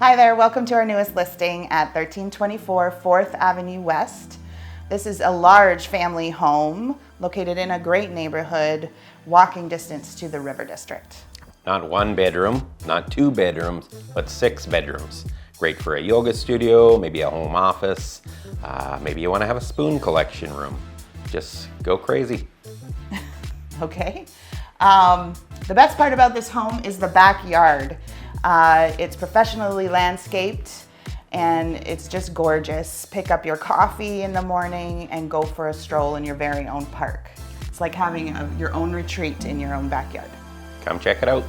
Hi there, welcome to our newest listing at 1324 4th Avenue West. This is a large family home located in a great neighborhood, walking distance to the River District. Not one bedroom, not two bedrooms, but 6 bedrooms. Great for a yoga studio, maybe a home office, maybe you want to have a spoon collection room. Just go crazy. Okay. The best part about this home is the backyard. It's professionally landscaped and it's just gorgeous. Pick up your coffee in the morning and go for a stroll in your very own park. It's like having your own retreat in your own backyard. Come check it out.